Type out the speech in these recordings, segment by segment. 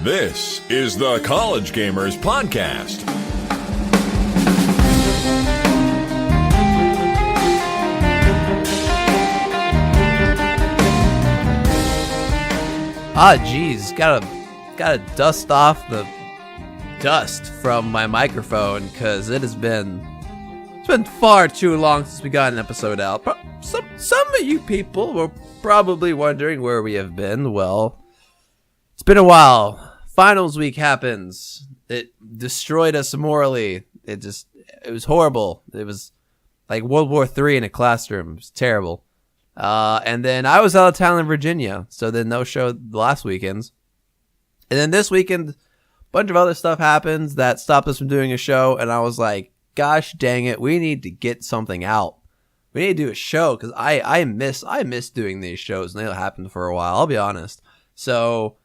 This is the College Gamers Podcast. Geez, gotta dust off the dust from my microphone because it's been far too long since we got an episode out. Some of you people were probably wondering where we have been. Well, it's been a while. Finals week happens. It destroyed us morally. It was horrible. It was like World War III in a classroom. It was terrible. And then I was out of town in Virginia, so then no show the last weekends. And then this weekend, a bunch of other stuff happens that stopped us from doing a show, and I was like, gosh dang it, we need to get something out. We need to do a show, because I miss doing these shows, and they'll happen for a while, I'll be honest. So,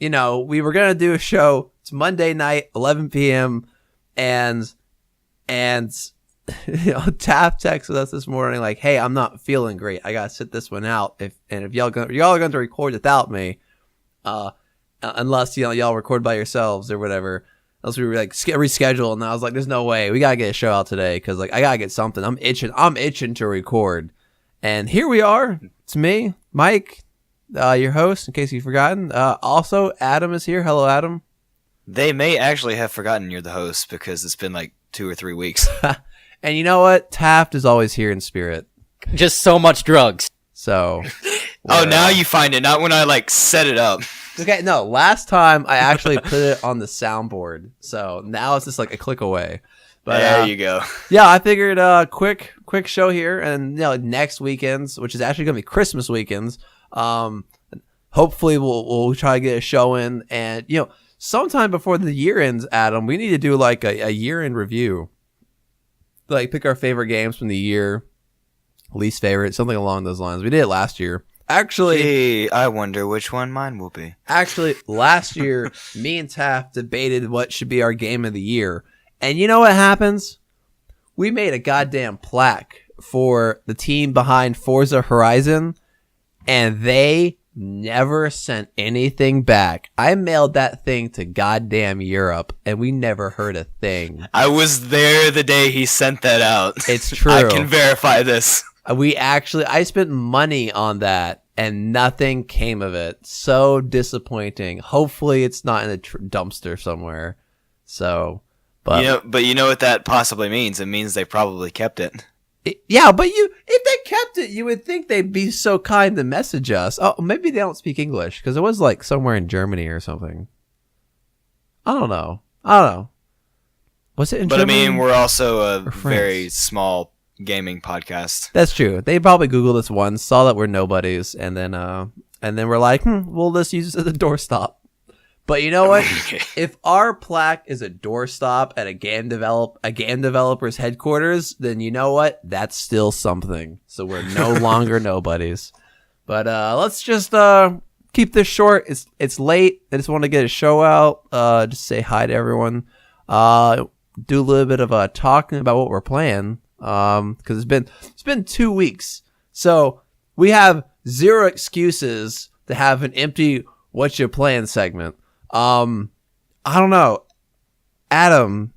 we were going to do a show. It's Monday night, 11 p.m., and Taff texted us this morning like, hey, I'm not feeling great. I got to sit this one out. If y'all are going to record without me, unless, y'all record by yourselves or whatever. Unless we were like reschedule, and I was like, "There's no way we gotta get a show out today because like I gotta get something. I'm itching to record." And here we are. It's me, Mike, your host. In case you've forgotten. Also, Adam is here. Hello, Adam. They may actually have forgotten you're the host because it's been like 2 or 3 weeks. And you know what? Taft is always here in spirit. Just so much drugs. So. Oh, now you find it. Not when I like set it up. Okay, no, last time I actually put it on the soundboard, so now it's just like a click away. But there you go. Yeah, I figured quick show here, and next weekends, which is actually gonna be Christmas weekends. Hopefully we'll try to get a show in, and sometime before the year ends, Adam, we need to do like a year in review, like pick our favorite games from the year, least favorite, something along those lines. We did it last year. Actually, hey, I wonder which one mine will be. Actually, last year, me and Taft debated what should be our game of the year. And you know what happens? We made a goddamn plaque for the team behind Forza Horizon, and they never sent anything back. I mailed that thing to goddamn Europe, and we never heard a thing. I was there the day he sent that out. It's true. I can verify this. I spent money on that, and nothing came of it. So disappointing. Hopefully it's not in a dumpster somewhere. So, but you know what that possibly means? It means they probably kept it. Yeah, but if they kept it, you would think they'd be so kind to message us. Oh, maybe they don't speak English, because it was like somewhere in Germany or something. I don't know. Was it in Germany? But I mean, we're also a very small gaming podcast. That's true. They probably Googled us once, saw that we're nobodies, and then we're like, we'll just use it as a doorstop. But you know what? If our plaque is a doorstop at a game developer's headquarters, then you know what? That's still something. So we're no longer nobodies. But let's just keep this short. It's late. I just want to get a show out. Just say hi to everyone. Do a little bit of talking about what we're playing. Because it's been 2 weeks, so we have zero excuses to have an empty "what you playing" segment. I don't know, Adam,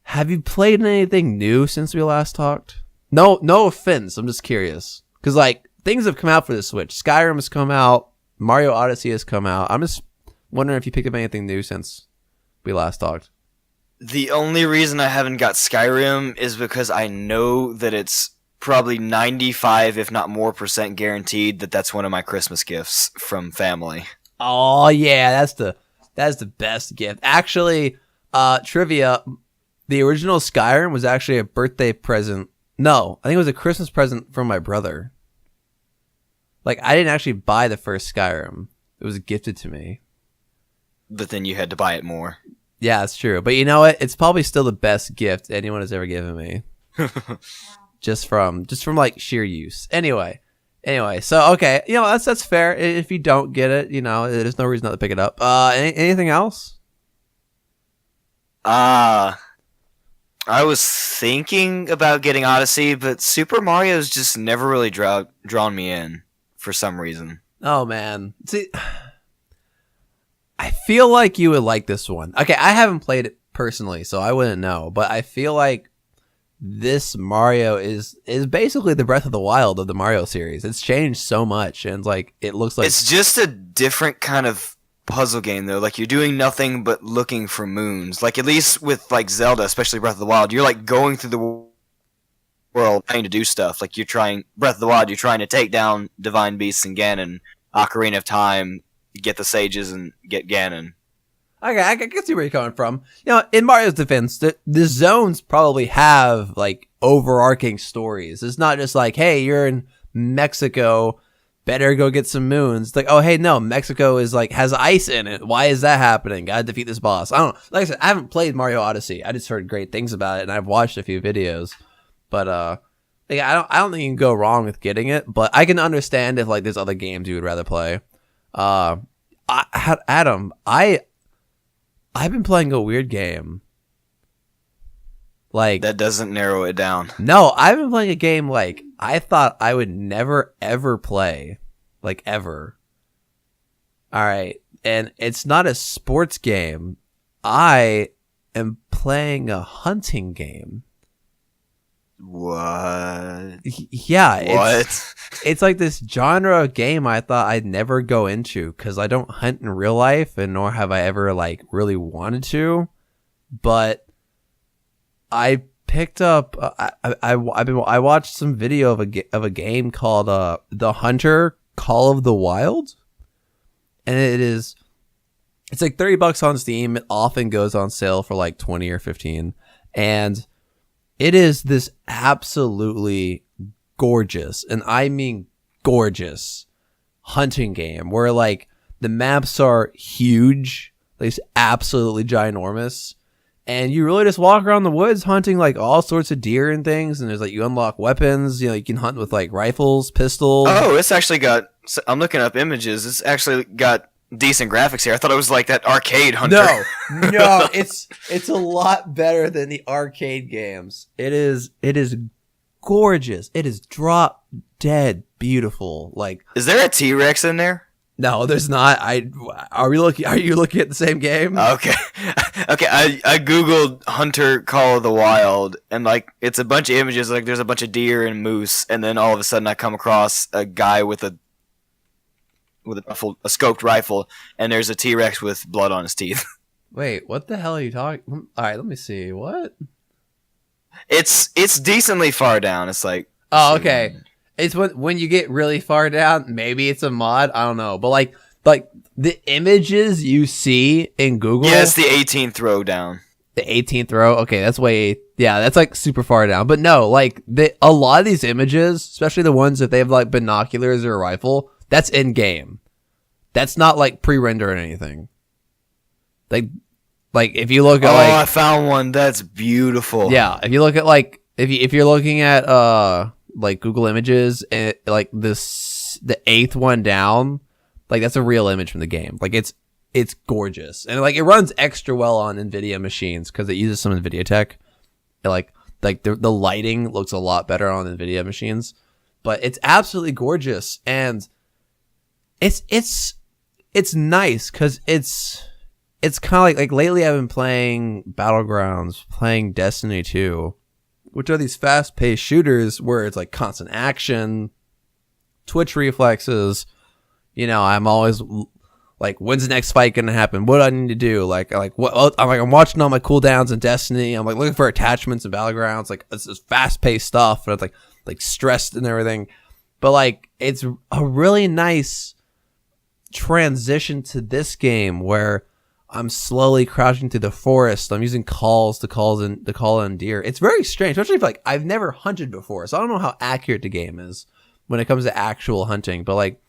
have you played anything new since we last talked? No offense, I'm just curious, because like things have come out for the Switch. Skyrim has come out, Mario Odyssey has come out. I'm just wondering if you picked up anything new since we last talked. The only reason I haven't got Skyrim is because I know that it's probably 95, if not more % guaranteed that that's one of my Christmas gifts from family. Oh yeah, that's the best gift. Actually, trivia, the original Skyrim was actually a birthday present. No, I think it was a Christmas present from my brother. Like, I didn't actually buy the first Skyrim. It was gifted to me. But then you had to buy it more. Yeah, that's true. But you know what? It's probably still the best gift anyone has ever given me. just from like sheer use. Anyway, so okay, that's fair. If you don't get it, there's no reason not to pick it up. Anything else? I was thinking about getting Odyssey, but Super Mario's just never really drawn me in for some reason. Oh man. See, I feel like you would like this one. Okay, I haven't played it personally, so I wouldn't know, but I feel like this Mario is basically the Breath of the Wild of the Mario series. It's changed so much, and like it looks like It's just a different kind of puzzle game, though. Like, you're doing nothing but looking for moons. Like, at least with like Zelda, especially Breath of the Wild, you're like going through the world trying to do stuff. Like, you're trying Breath of the Wild, you're trying to take down divine beasts and Ganon, Ocarina of Time, get the sages and get Ganon. okay, I can see where you're coming from. You know, in Mario's defense, the zones probably have like overarching stories. It's not just like, hey, you're in Mexico, better go get some moons. It's like, oh, hey, no, Mexico is like has ice in it. Why is that happening? Gotta defeat this boss. I don't know. Like I said, I haven't played Mario Odyssey. I just heard great things about it, and I've watched a few videos. But yeah, I don't think you can go wrong with getting it. But I can understand if like there's other games you would rather play. Adam, I've been playing a weird game. Like That doesn't narrow it down. no, I've been playing a game like I thought I would never ever play, like ever. All right, and it's not a sports game. I am playing a hunting game. What? Yeah, What? it's like this genre of game I thought I'd never go into because I don't hunt in real life, and nor have I ever like really wanted to. But I picked up. I watched some video of a game called The Hunter Call of the Wild, and it's like $30 on Steam. It often goes on sale for like 20 or 15, and it is this absolutely gorgeous, and I mean gorgeous, hunting game where like the maps are huge, like it's absolutely ginormous, and you really just walk around the woods hunting like all sorts of deer and things, and there's like you unlock weapons, you know, you can hunt with like rifles, pistols. Oh, it's actually got. I'm looking up images. It's actually got decent graphics here. I thought it was like that arcade hunter. No, it's a lot better than the arcade games. It is gorgeous. It is drop dead beautiful. Like, Is there a T-Rex in there? no, there's not. Are you looking at the same game? Okay. Okay, I googled Hunter Call of the Wild, and like it's a bunch of images, like there's a bunch of deer and moose, and then all of a sudden I come across a guy with a scoped rifle, and there's a T-Rex with blood on his teeth. Wait, what the hell are you talking? All right, let me see. What? It's decently far down. It's like, Oh, okay. It's when you get really far down, maybe it's a mod. I don't know, but like the images you see in Google. yeah, it's the 18th row down. The 18th row. Okay, that's that's like super far down. But no, like a lot of these images, especially the ones if they have like binoculars or a rifle, that's in game. That's not like pre-rendered or anything. Like if you look at I found one. That's beautiful. yeah, if you look at like if you're looking at like Google Images and like the 8th one down, like that's a real image from the game. Like it's gorgeous, and like it runs extra well on NVIDIA machines because it uses some NVIDIA tech. Like the lighting looks a lot better on NVIDIA machines, but it's absolutely gorgeous, and it's nice because it's kind of like lately I've been playing Battlegrounds, playing Destiny 2, which are these fast-paced shooters where it's like constant action, twitch reflexes. You know, I'm always like, when's the next fight gonna happen? What do I need to do? I'm watching all my cooldowns in Destiny. I'm like looking for attachments in Battlegrounds. Like it's this fast-paced stuff, and it's like stressed and everything. But like it's a really nice transition to this game where I'm slowly crouching through the forest. I'm using calls to call in deer. It's very strange, especially if like I've never hunted before, so I don't know how accurate the game is when it comes to actual hunting. But like,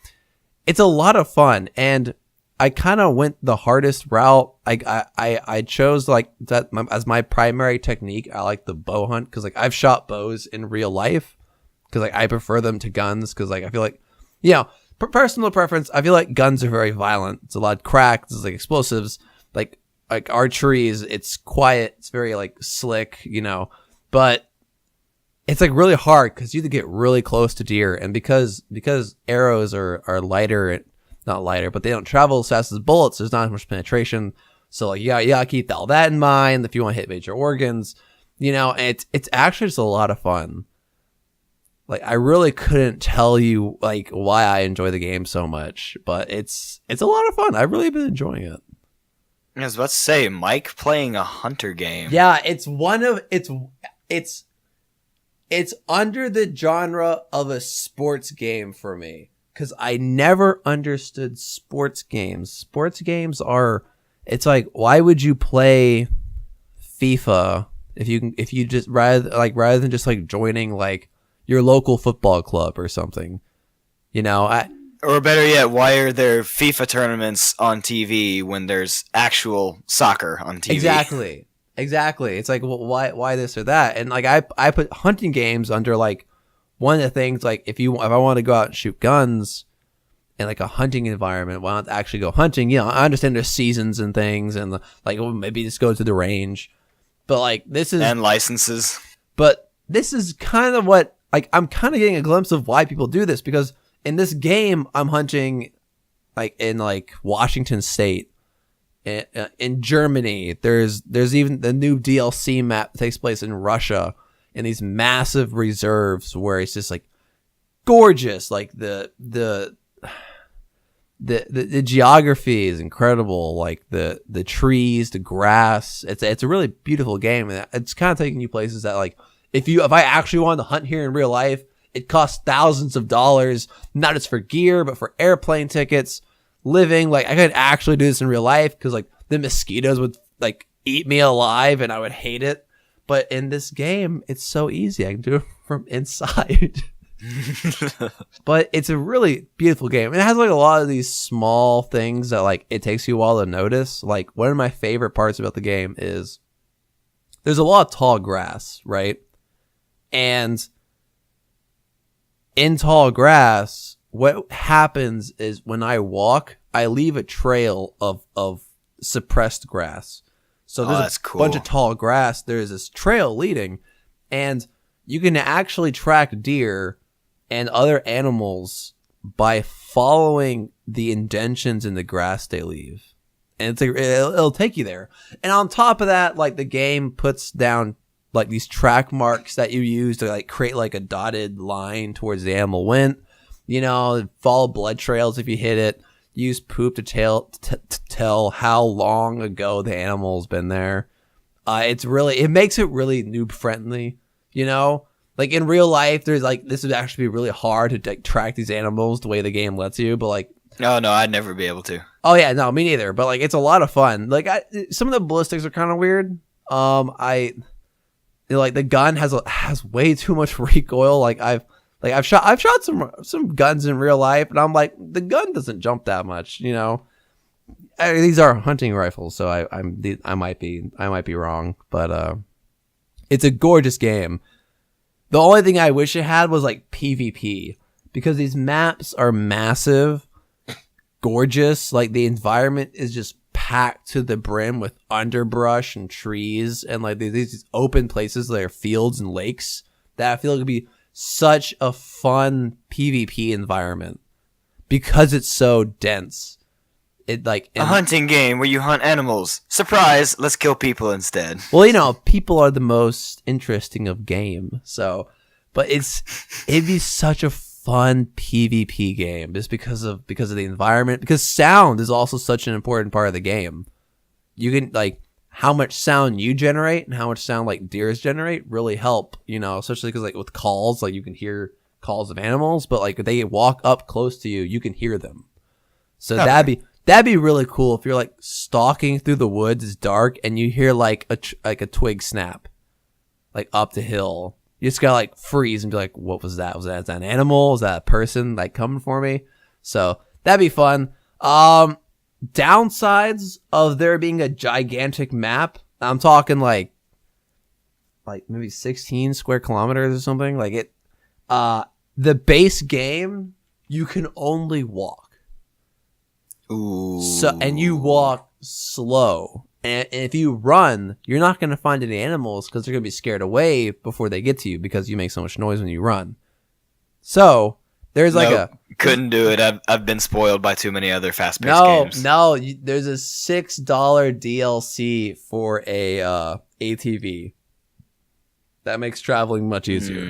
it's a lot of fun, and I kind of went the hardest route. I chose like that as my primary technique. I like the bow hunt because like I've shot bows in real life because like I prefer them to guns because like I feel like, you know, personal preference. I feel like guns are very violent. It's a lot of cracks. It's like explosives. Like archery it's quiet. It's very like slick, you know, but it's like really hard because you have to get really close to deer, and because arrows are lighter not lighter, but they don't travel as fast as bullets. There's not as much penetration. So like, you gotta keep all that in mind if you want to hit major organs, and it's actually just a lot of fun. Like, I really couldn't tell you like why I enjoy the game so much, but it's a lot of fun. I've really been enjoying it. I was about to say, Mike playing a hunter game. Yeah, it's under the genre of a sports game for me, because I never understood sports games. Sports games it's like, why would you play FIFA if you just rather than just like joining like your local football club or something, Or better yet, why are there FIFA tournaments on TV when there's actual soccer on TV? Exactly. It's like, well, why this or that? And like, I put hunting games under like one of the things, like if I want to go out and shoot guns in like a hunting environment, why not actually go hunting? I understand there's seasons and things, and like maybe just go to the range, but like and licenses. But this is kind of what, like, I'm kind of getting a glimpse of why people do this, because in this game I'm hunting like in like Washington State. In Germany, there's even the new DLC map that takes place in Russia, in these massive reserves where it's just like gorgeous. Like the geography is incredible. Like the trees, the grass. It's a really beautiful game, and it's kind of taking you places that, like, if I actually wanted to hunt here in real life, it costs thousands of dollars, not just for gear but for airplane tickets. Living, like, I could actually do this in real life, because like the mosquitoes would like eat me alive and I would hate it. But in this game, it's so easy. I can do it from inside. But it's a really beautiful game. It has like a lot of these small things that like it takes you a while to notice. Like, one of my favorite parts about the game is there's a lot of tall grass, right? And in tall grass, what happens is when I walk, I leave a trail of suppressed grass. So there's a bunch of tall grass. There's this trail leading, and you can actually track deer and other animals by following the indentions in the grass they leave. And it'll take you there. And on top of that, like, the game puts down like these track marks that you use to like create like a dotted line towards the animal went. Follow blood trails if you hit it. Use poop to tell how long ago the animal's been there. It makes it really noob friendly. Like in real life, there's like, this would actually be really hard to like track these animals the way the game lets you. But like, no, I'd never be able to. Oh yeah, no, me neither. But like, it's a lot of fun. Like, some of the ballistics are kind of weird. Like the gun has way too much recoil. Like I've shot some guns in real life, and I'm like, the gun doesn't jump that much, These are hunting rifles, so I might be wrong, but it's a gorgeous game. The only thing I wish it had was like PvP, because these maps are massive, gorgeous. Like, the environment is just packed to the brim with underbrush and trees, and like these open places that are fields and lakes that I feel like would be such a fun PvP environment, because it's so dense. A hunting game where you hunt animals. Surprise! Let's kill people instead. Well, people are the most interesting of game. So, but it'd be such a fun PvP game just because of the environment. Because sound is also such an important part of the game. You can, like, how much sound you generate and how much sound like deers generate really help, especially because like with calls, like you can hear calls of animals, but like if they walk up close to you, you can hear them. So that'd be really cool if you're like stalking through the woods, it's dark, and you hear like a twig snap, like up the hill. You just gotta like freeze and be like, what was that? Was that an animal? Is that a person like coming for me? So that'd be fun. Downsides of there being a gigantic map, I'm talking like maybe 16 square kilometers or something. Like it, the base game, you can only walk. Ooh. So, and you walk slow. And if you run, you're not going to find any animals because they're going to be scared away before they get to you because you make so much noise when you run. So There's like Nope, couldn't do it. I've been spoiled by too many other fast-paced games. there's a $6 DLC for a ATV that makes traveling much easier.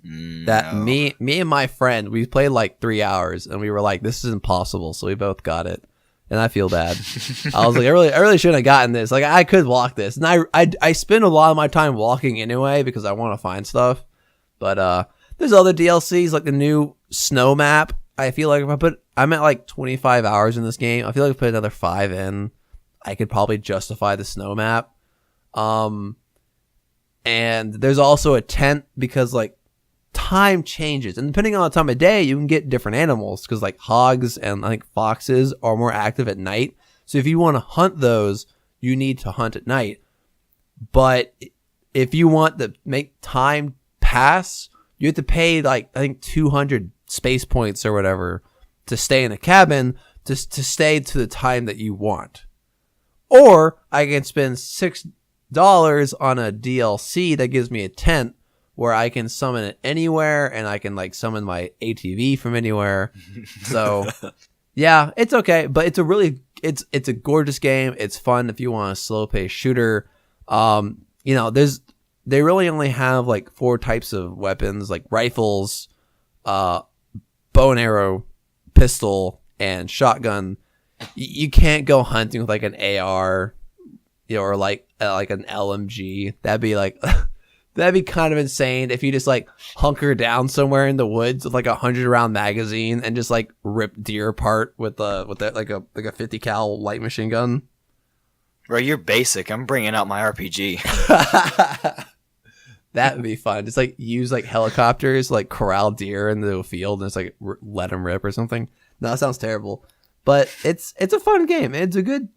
Me and my friend, we played like 3 hours and we were like, this is impossible, so we both got it. And I feel bad. I was like, I really shouldn't have gotten this. Like, I could walk this, and I spend a lot of my time walking anyway because I want to find stuff. But there's other DLCs like the new snow map. I feel like if I'm at like 25 hours in this game. I feel like if I put another 5 in, I could probably justify the snow map. And there's also a tent because like time changes, and depending on the time of day, you can get different animals because like hogs and I think foxes are more active at night. So if you want to hunt those, you need to hunt at night. But if you want to make time pass, you have to pay like I think 200 space points or whatever to stay in the cabin to stay to the time that you want. Or I can spend $6 on a DLC that gives me a tent where I can summon it anywhere, and I can like summon my ATV from anywhere. So yeah, it's okay, but it's a gorgeous game. It's fun if you want a slow paced shooter. They really only have like 4 types of weapons, like rifles, bow and arrow, pistol, and shotgun. You can't go hunting with like an AR, or like an LMG. That'd be like that'd be kind of insane if you just like hunker down somewhere in the woods with like a 100-round magazine and just like rip deer apart with that like a 50 cal light machine gun. Bro, you're basic. I'm bringing out my RPG. That would be fun. Just like use like helicopters, like corral deer into a field and just like let them rip or something. No, that sounds terrible. But it's a fun game. It's a good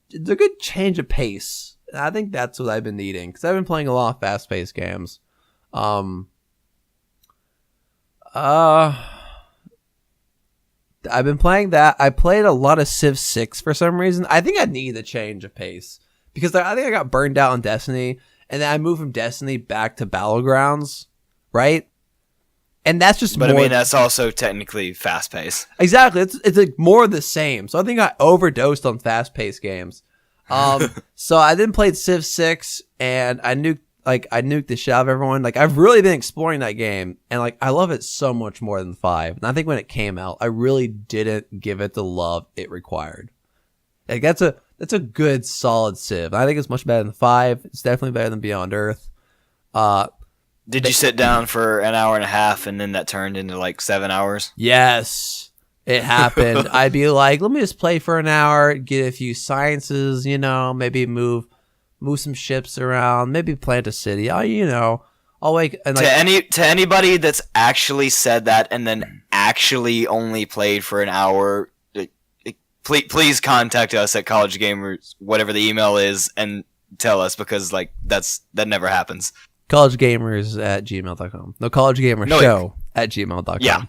change of pace. I think that's what I've been needing because I've been playing a lot of fast paced games. I've been playing that. I played a lot of Civ 6 for some reason. I think I need a change of pace because I think I got burned out on Destiny, and then I moved from Destiny back to Battlegrounds, right? And that's just But I mean, that's also technically fast paced. Exactly. It's like more of the same. So I think I overdosed on fast paced games. So I then played Civ 6 and I nuked the shit out of everyone. Like I've really been exploring that game, and like I love it so much more than 5. And I think when it came out, I really didn't give it the love it required. Like that's a good solid Civ. I think it's much better than 5. It's definitely better than Beyond Earth. Did you sit down for an hour and a half and then that turned into like 7 hours? Yes, it happened. I'd be like, let me just play for an hour, get a few sciences, maybe move some ships around, maybe plant a city. I'll wake and like to anybody that's actually said that and then actually only played for an hour. Please contact us at College Gamers, whatever the email is, and tell us because like that never happens. collegegamers@gmail.com. No, collegegamershow@gmail.com. Yeah.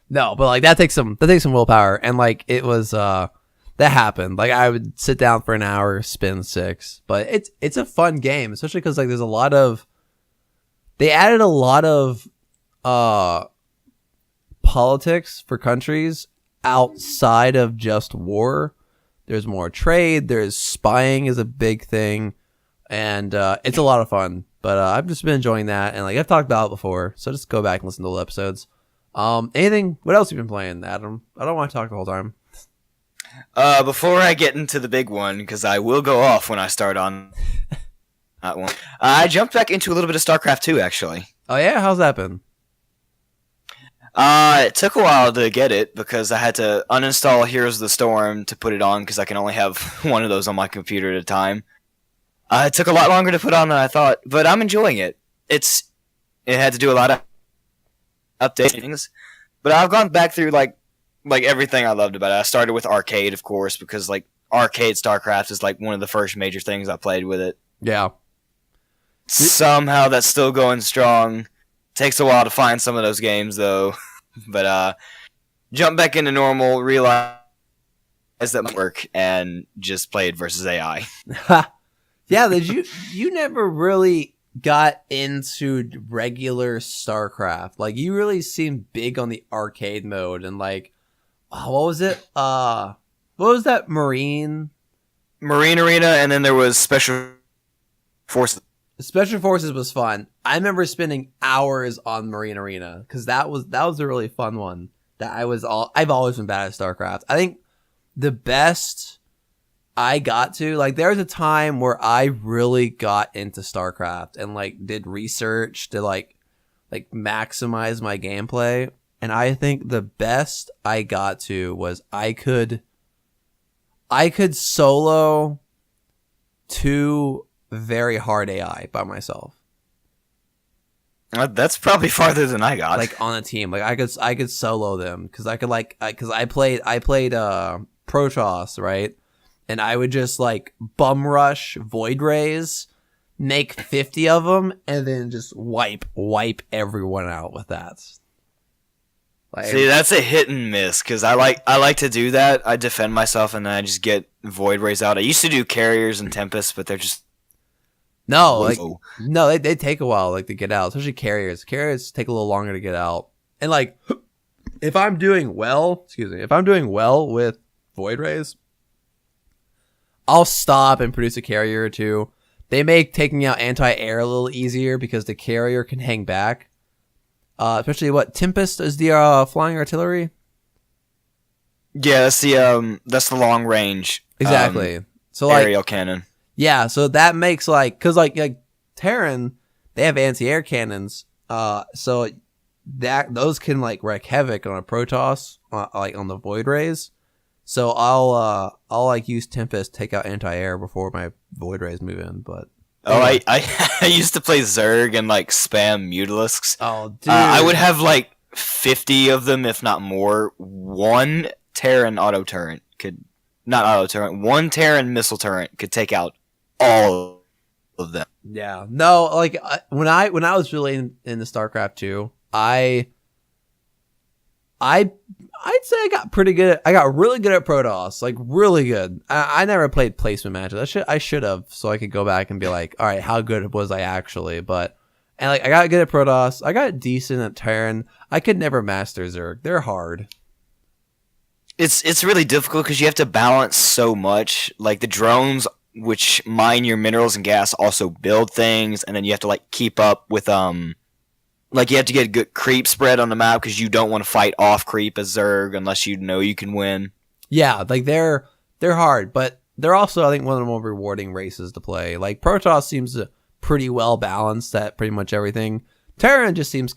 No, but like that takes some willpower, and like it was that happened. Like I would sit down for an hour, spin 6, but it's a fun game, especially because like they added a lot of politics for countries outside of just war. There's more trade. There's spying is a big thing, and it's a lot of fun. But I've just been enjoying that, and like I've talked about it before, so just go back and listen to the episodes. What else have you been playing, Adam? I don't want to talk the whole time. Before I get into the big one, because I will go off when I start on that one, I jumped back into a little bit of StarCraft 2, actually. Oh yeah, how's that been? It took a while to get it because I had to uninstall Heroes of the Storm to put it on because I can only have one of those on my computer at a time. It took a lot longer to put on than I thought, but I'm enjoying it. It had to do a lot of updating, but I've gone back through like everything I loved about it. I started with arcade, of course, because like arcade StarCraft is like one of the first major things I played with it. Yeah. Somehow that's still going strong. Takes a while to find some of those games though, but jump back into normal, realize that might work, and just played versus AI. Yeah, you never really got into regular StarCraft. Like, you really seemed big on the arcade mode and like, what was it? What was that? Marine Arena, and then there was Special Forces. Special Forces was fun. I remember spending hours on Marine Arena because that was a really fun one. I've always been bad at StarCraft. I think the best I got to, like, there was a time where I really got into StarCraft and like did research to like maximize my gameplay. And I think the best I got to was I could solo 2 very hard AI by myself. That's probably farther than I got. Like on a team, like I could solo them because I could because I played Protoss, right, and I would just like bum rush Void Rays, make 50 of them, and then just wipe everyone out with that. Like, see, that's a hit and miss because I like to do that. I defend myself and then I just get Void Rays out. I used to do Carriers and Tempests, but they're just they take a while like to get out, especially carriers. Carriers take a little longer to get out. And like, if I'm doing well with Void Rays, I'll stop and produce a carrier or two. They make taking out anti-air a little easier because the carrier can hang back. Especially what Tempest is the flying artillery. Yeah, that's the long range. Exactly. So like aerial cannon. Yeah, so that makes like, cause like Terran, they have anti-air cannons. So that those can like wreak havoc on a Protoss, like on the Void Rays. So I'll like use Tempest, take out anti-air before my Void Rays move in. But anyway. I used to play Zerg and like spam Mutalisks. Oh, dude, I would have like 50 of them, if not more. One Terran auto turret one Terran missile turret could take out all of them. Yeah, no, like when I was really in the StarCraft 2, I'd say I got pretty good. I got really good at Protoss, like really good. I never played placement matches. I should have, so I could go back and be like, all right, how good was I actually? But and like I got good at Protoss. I got decent at Terran. I could never master Zerg. They're hard. It's really difficult because you have to balance so much. Like the drones, which mine your minerals and gas, also build things, and then you have to like keep up with like you have to get a good creep spread on the map because you don't want to fight off creep as Zerg unless you know you can win. Yeah, like they're hard, but they're also I think one of the more rewarding races to play. Like Protoss seems pretty well balanced at pretty much everything. Terran just seems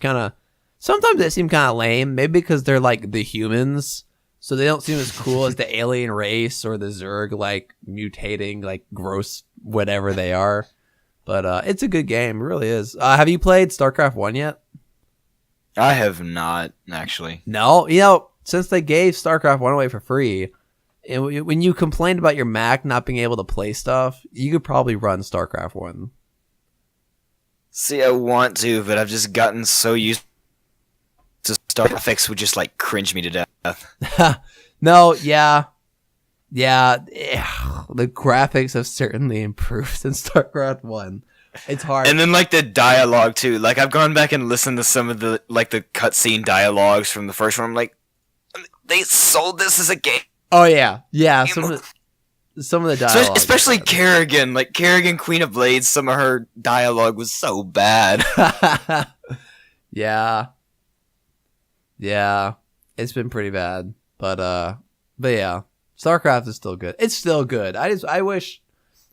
sometimes they seem kind of lame, maybe because they're like the humans. So they don't seem as cool as the alien race or the Zerg, like mutating, like gross, whatever they are. But it's a good game, it really is. Have you played StarCraft 1 yet? I have not, actually. No, since they gave StarCraft 1 away for free, when you complained about your Mac not being able to play stuff, you could probably run StarCraft 1. See, I want to, but I've just gotten so used to graphics would just like cringe me to death. No, yeah. The graphics have certainly improved since StarCraft 1. It's hard. And then like the dialogue too. Like I've gone back and listened to some of the like the cutscene dialogues from the first one. I'm like, they sold this as a game. Oh yeah. Some of the dialogue. So, especially Kerrigan, like Kerrigan, Queen of Blades. Some of her dialogue was so bad. Yeah. It's been pretty bad, but yeah, StarCraft is still good. It's still good. I wish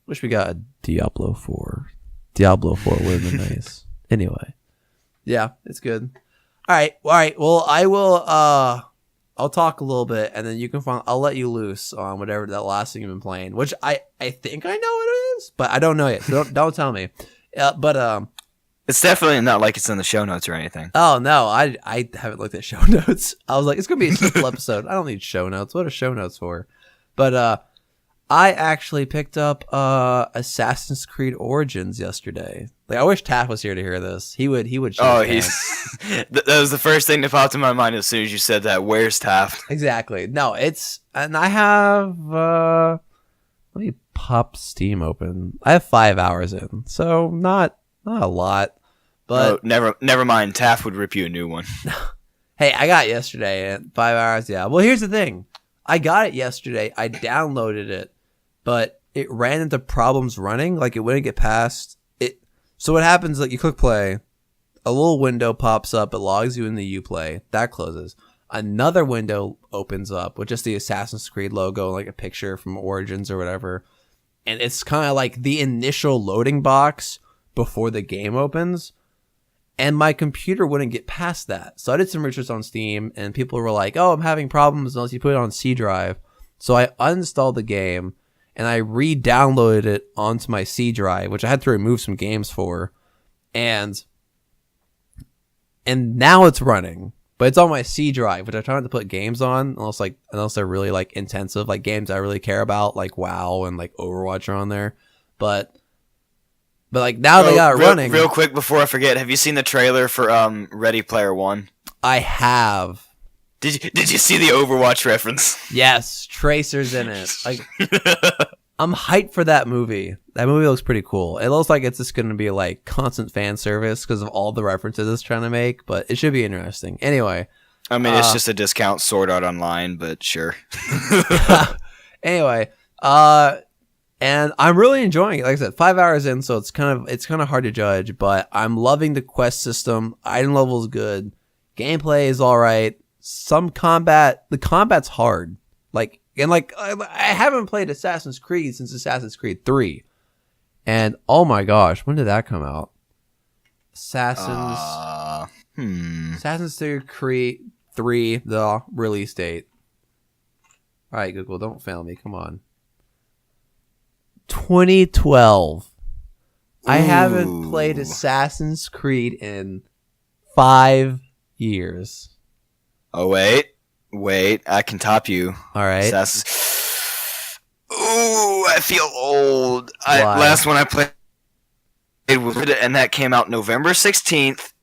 we got a Diablo 4. Diablo 4 would have been nice. Anyway, yeah, it's good. All right. Well, I will. I'll talk a little bit, and then you can I'll let you loose on whatever that last thing you've been playing, which I think I know what it is, but I don't know yet. So don't tell me. But it's definitely not like it's in the show notes or anything. Oh no, I haven't looked at show notes. I was like, it's gonna be a simple episode. I don't need show notes. What are show notes for? But I actually picked up Assassin's Creed Origins yesterday. Like, I wish Taff was here to hear this. He would. Oh, that was the first thing that popped in my mind as soon as you said that. Where's Taft? Exactly. No, and I have. Let me pop Steam open. I have 5 hours in, so not Not a lot, but never mind. Taft would rip you a new one. hey, I got it yesterday at 5 hours. Yeah. Well, here's the thing. I got it yesterday. I downloaded it, but it ran into problems running. Like, it wouldn't get past it. So what happens, like, you click play, a little window pops up, it logs you in the Uplay, that closes. Another window opens up with just the Assassin's Creed logo, like a picture from Origins or whatever. And it's kind of like the initial loading box before the game opens. And my computer wouldn't get past that. So I did some research on Steam, and people were like, oh, I'm having problems unless you put it on C drive. So I uninstalled the game, and I re-downloaded it onto my C drive, which I had to remove some games for. And now it's running. But it's on my C drive, which I try not to put games on unless they're really like intensive, like games I really care about, like WoW and like Overwatch are on there. But like now they got it running. Real quick before I forget, have you seen the trailer for Ready Player One? I have. Did you see the Overwatch reference? Yes, Tracer's in it. Like, I'm hyped for that movie. That movie looks pretty cool. It looks like it's just going to be like constant fan service because of all the references it's trying to make, but it should be interesting. Anyway. I mean, it's just a discount Sword Art Online, but sure. Anyway, and I'm really enjoying it. Like I said, 5 hours in, so it's kind of hard to judge, but I'm loving the quest system. Item level is good. Gameplay is all right. The combat's hard. I haven't played Assassin's Creed since Assassin's Creed 3. And oh my gosh, when did that come out? Assassin's Creed 3, the release date. All right, Google, don't fail me. Come on. 2012. I haven't played Assassin's Creed in 5 years. Oh, wait, I can top you. All right. Ooh, I feel old. Last one I played was it, and that came out November 16th,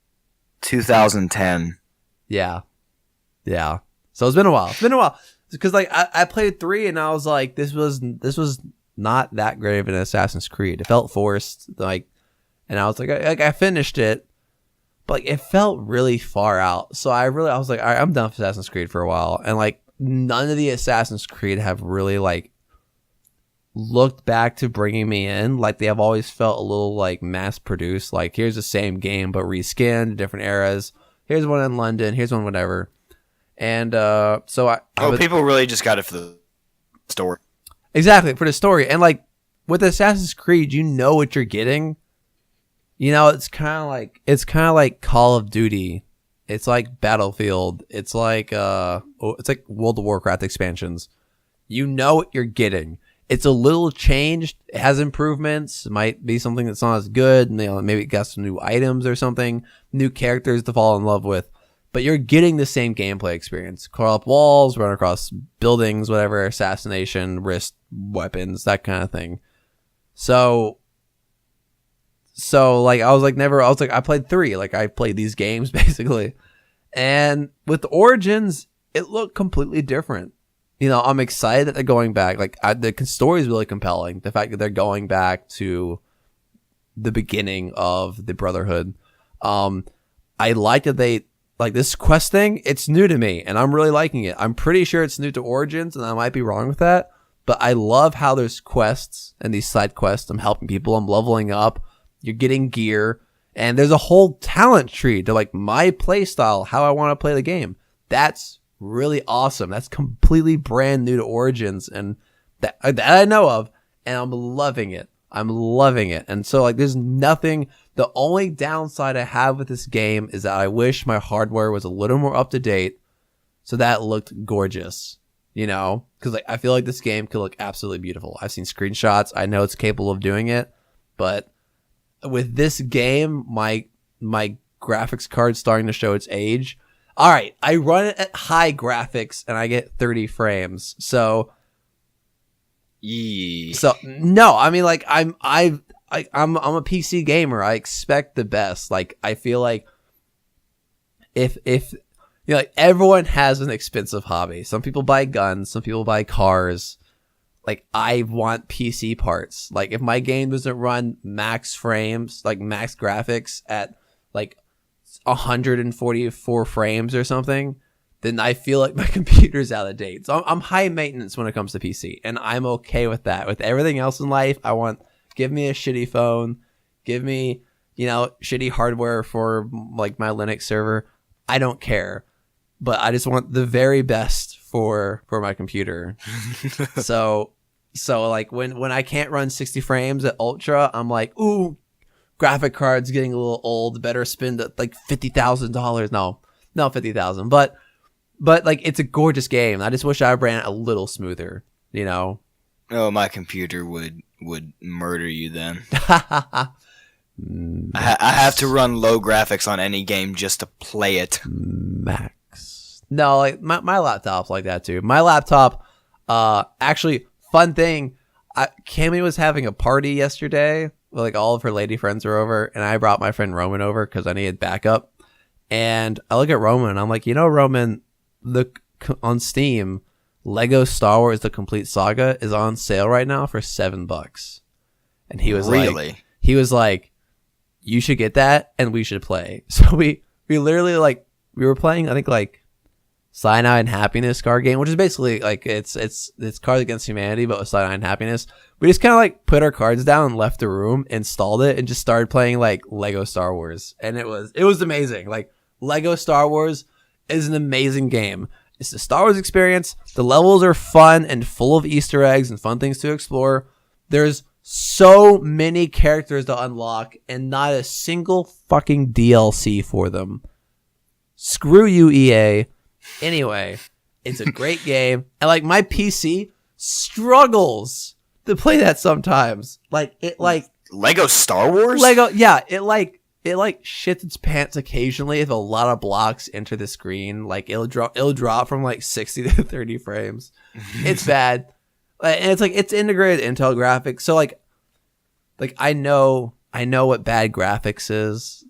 2010. Yeah. So it's been a while. Because like I played 3 and I was like, this was not that great of an Assassin's Creed. It felt forced, like, and I was like, I finished it, but like, it felt really far out. So I was like, all right, I'm done with Assassin's Creed for a while, and like none of the Assassin's Creed have really like looked back to bringing me in. Like, they have always felt a little like mass produced. Like, here's the same game but reskinned, different eras. Here's one in London. Here's one whatever. And people really just got it for the story. Exactly, for the story. And like with Assassin's Creed, you know what you're getting. You know, it's kind of like Call of Duty. It's like Battlefield. It's like World of Warcraft expansions. You know what you're getting. It's a little changed. It has improvements. It might be something that's not as good. You know, maybe it got some new items or something, new characters to fall in love with. But you're getting the same gameplay experience. Crawl up walls, run across buildings, whatever, assassination, wrist weapons, that kind of thing. So like I played 3. Like, I played these games basically. And with Origins, it looked completely different. You know, I'm excited that they're going back. Like, the story is really compelling. The fact that they're going back to the beginning of the Brotherhood. I like that they, like, this quest thing, it's new to me, and I'm really liking it. I'm pretty sure it's new to Origins, and I might be wrong with that, but I love how there's quests and these side quests. I'm helping people. I'm leveling up. You're getting gear, and there's a whole talent tree to, like, my play style, how I want to play the game. That's really awesome. That's completely brand new to Origins, and that I know of, and I'm loving it. And so, like, there's nothing. The only downside I have with this game is that I wish my hardware was a little more up to date, so that it looked gorgeous. You know, because like I feel like this game could look absolutely beautiful. I've seen screenshots. I know it's capable of doing it, but with this game, my graphics card's starting to show its age. All right, I run it at high graphics and I get 30 frames. So no, I mean, like, I'm a PC gamer. I expect the best. Like, I feel like if you know, like, everyone has an expensive hobby. Some people buy guns, some people buy cars. like I want PC parts. Like if my game doesn't run max frames, like max graphics at like 144 frames or something, then I feel like my computer's out of date. So I'm high maintenance when it comes to PC, and I'm okay with that. With everything else in life, give me a shitty phone, give me, shitty hardware for like my Linux server. I don't care, but I just want the very best for my computer. so like when I can't run 60 frames at ultra, I'm like, ooh, graphic card's getting a little old. Better spend like $50,000. No, 50,000, but like it's a gorgeous game. I just wish I ran it a little smoother, Oh, my computer would murder you then. I have to run low graphics on any game just to play it. Max. No, like my laptop's like that too. My laptop, actually, fun thing, Cammy was having a party yesterday. Like all of her lady friends were over, and I brought my friend Roman over because I needed backup. And I look at Roman, and I'm like, Roman, on Steam, Lego Star Wars: The Complete Saga is on sale right now for $7. And he was like, you should get that, and we should play. So we literally we were playing, I think like Cyanide and Happiness card game, which is basically like it's Cards Against Humanity, but with Cyanide and Happiness. We just kind of like put our cards down and left the room, installed it, and just started playing like Lego Star Wars, and it was amazing. Like Lego Star Wars is an amazing game. It's the Star Wars experience. The levels are fun and full of Easter eggs and fun things to explore. There's so many characters to unlock and not a single fucking DLC for them. Screw you, EA. Anyway, it's a great game. And like my PC struggles to play that sometimes. Like Lego Star Wars? Yeah, it shits its pants occasionally if a lot of blocks enter the screen. Like it'll drop from like 60 to 30 frames. It's bad. And it's like it's integrated Intel graphics. So like I know what bad graphics is,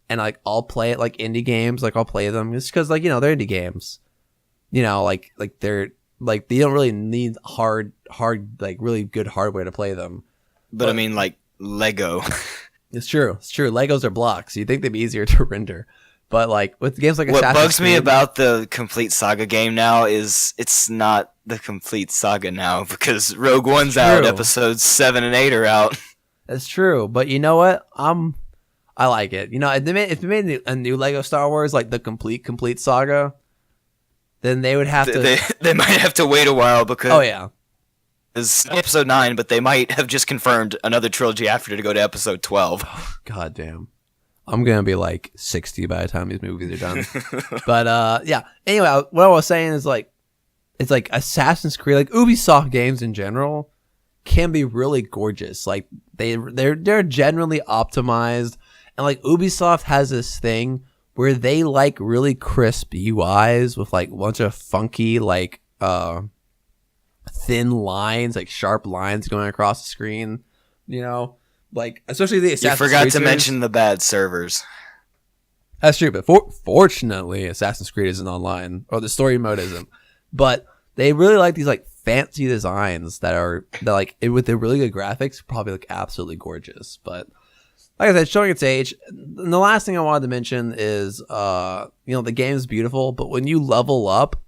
and like I'll play it like indie games, like I'll play them just because like they're indie games. Like they're like they don't really need hard like really good hardware to play them. But I mean like Lego. It's true. Legos are blocks. You'd think they'd be easier to render. But like with games like what Assassin's bugs me Creed, about the Complete Saga game now is it's not the Complete Saga now because Rogue One's out, episodes 7 and 8 are out. That's true, but you know what? I like it. If they made a new Lego Star Wars like the complete saga, then they would have to. They might have to wait a while because. Oh yeah. Is episode 9, but they might have just confirmed another trilogy after to go to episode 12. God damn. I'm going to be like 60 by the time these movies are done. But yeah. Anyway, what I was saying is like, it's like Assassin's Creed, like Ubisoft games in general can be really gorgeous. Like they're generally optimized, and like Ubisoft has this thing where they like really crisp UIs with like a bunch of funky like thin lines, like sharp lines going across the screen, like especially the Assassin's Creed. You forgot to series. mention the bad servers. That's true, but fortunately Assassin's Creed isn't online, or the story mode isn't. But they really like these like fancy designs that like with the really good graphics probably look absolutely gorgeous. But like I said, showing its age. And the last thing I wanted to mention is the game is beautiful, but when you level up,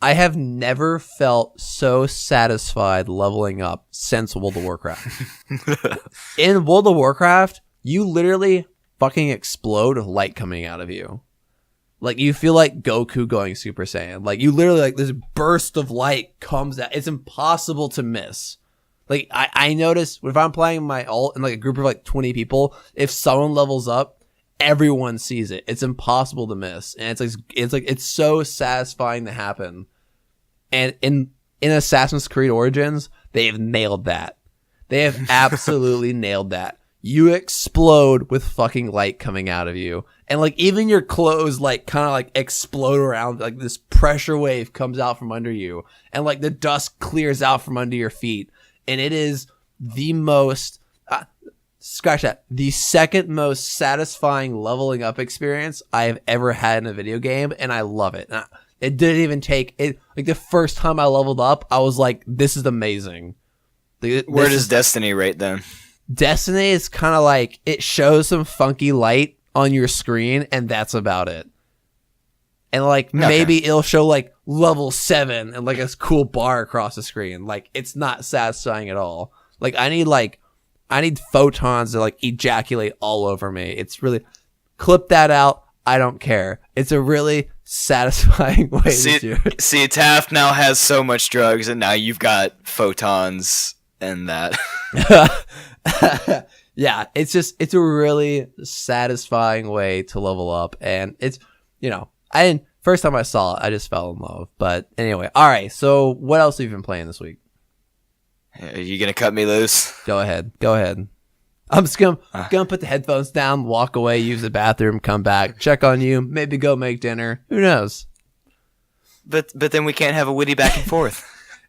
I have never felt so satisfied leveling up since World of Warcraft. In World of Warcraft, you literally fucking explode with light coming out of you. Like, you feel like Goku going Super Saiyan. Like, you literally, like, this burst of light comes out. It's impossible to miss. Like, I notice if I'm playing my ult in, like, a group of, like, 20 people, if someone levels up, everyone sees it. It's impossible to miss. And it's so satisfying to happen. And in Assassin's Creed Origins, they've nailed that. They have absolutely nailed that. You explode with fucking light coming out of you. And like even your clothes like kind of like explode around, like this pressure wave comes out from under you. And like the dust clears out from under your feet. And it is the most, scratch that, the second most satisfying leveling up experience I have ever had in a video game. And I love it. It didn't even take it. Like the first time I leveled up, I was like, "This is amazing." Where does Destiny rate then? Destiny is kind of like it shows some funky light on your screen, and that's about it. And like maybe it'll show like level 7 and like a cool bar across the screen. Like it's not satisfying at all. Like I need photons to like ejaculate all over me. It's really clip that out. I don't care. It's a really satisfying way to do it. See, Taft now has so much drugs, and now you've got photons and that. Yeah, it's a really satisfying way to level up, and it's, first time I saw it, I just fell in love. But anyway, all right. So what else have you been playing this week? Are you gonna cut me loose? Go ahead. I'm just gonna put the headphones down, walk away, use the bathroom, come back, check on you, maybe go make dinner. Who knows? But then we can't have a witty back and forth.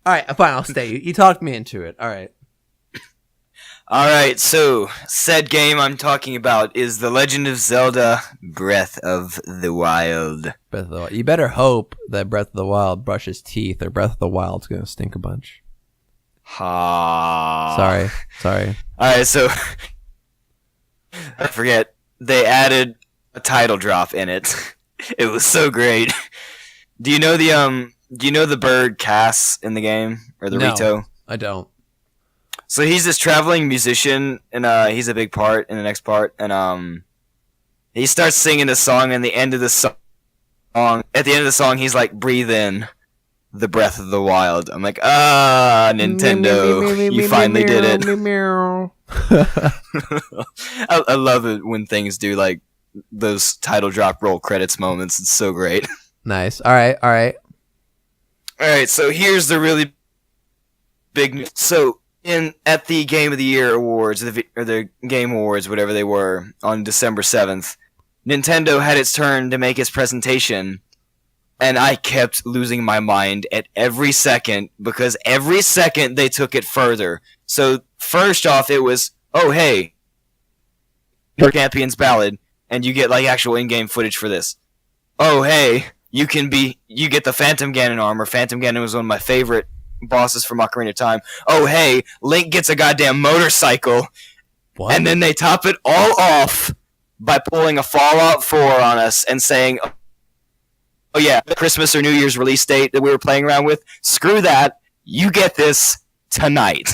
All right, fine. I'll stay. You talked me into it. All right. All right. So said game I'm talking about is The Legend of Zelda: Breath of the Wild. Breath of the Wild. You better hope that Breath of the Wild brushes teeth, or Breath of the Wild's gonna stink a bunch. Ha. Sorry. All right, so I forget they added a title drop in it. It was so great. Do you know the bird Cass in the game, or the Rito? I don't. So he's this traveling musician, and he's a big part in the next part, and he starts singing this song, and at the end of the song, he's like, "Breathe in the breath of the wild." I'm like, Nintendo, you finally did it. I love it when things do like those title drop roll credits moments. It's so great. Nice. All right. So here's the really big news. So at the Game of the Year awards, or the Game Awards, whatever they were, on December 7th, Nintendo had its turn to make its presentation. And I kept losing my mind at every second, because every second they took it further. So first off, it was, oh hey, your Champion's Ballad, and you get like actual in-game footage for this. Oh hey, you get the Phantom Ganon armor. Phantom Ganon was one of my favorite bosses from Ocarina of Time. Oh hey, Link gets a goddamn motorcycle. What? And then they top it all off by pulling a Fallout 4 on us and saying, oh yeah, the Christmas or New Year's release date that we were playing around with, screw that, you get this tonight.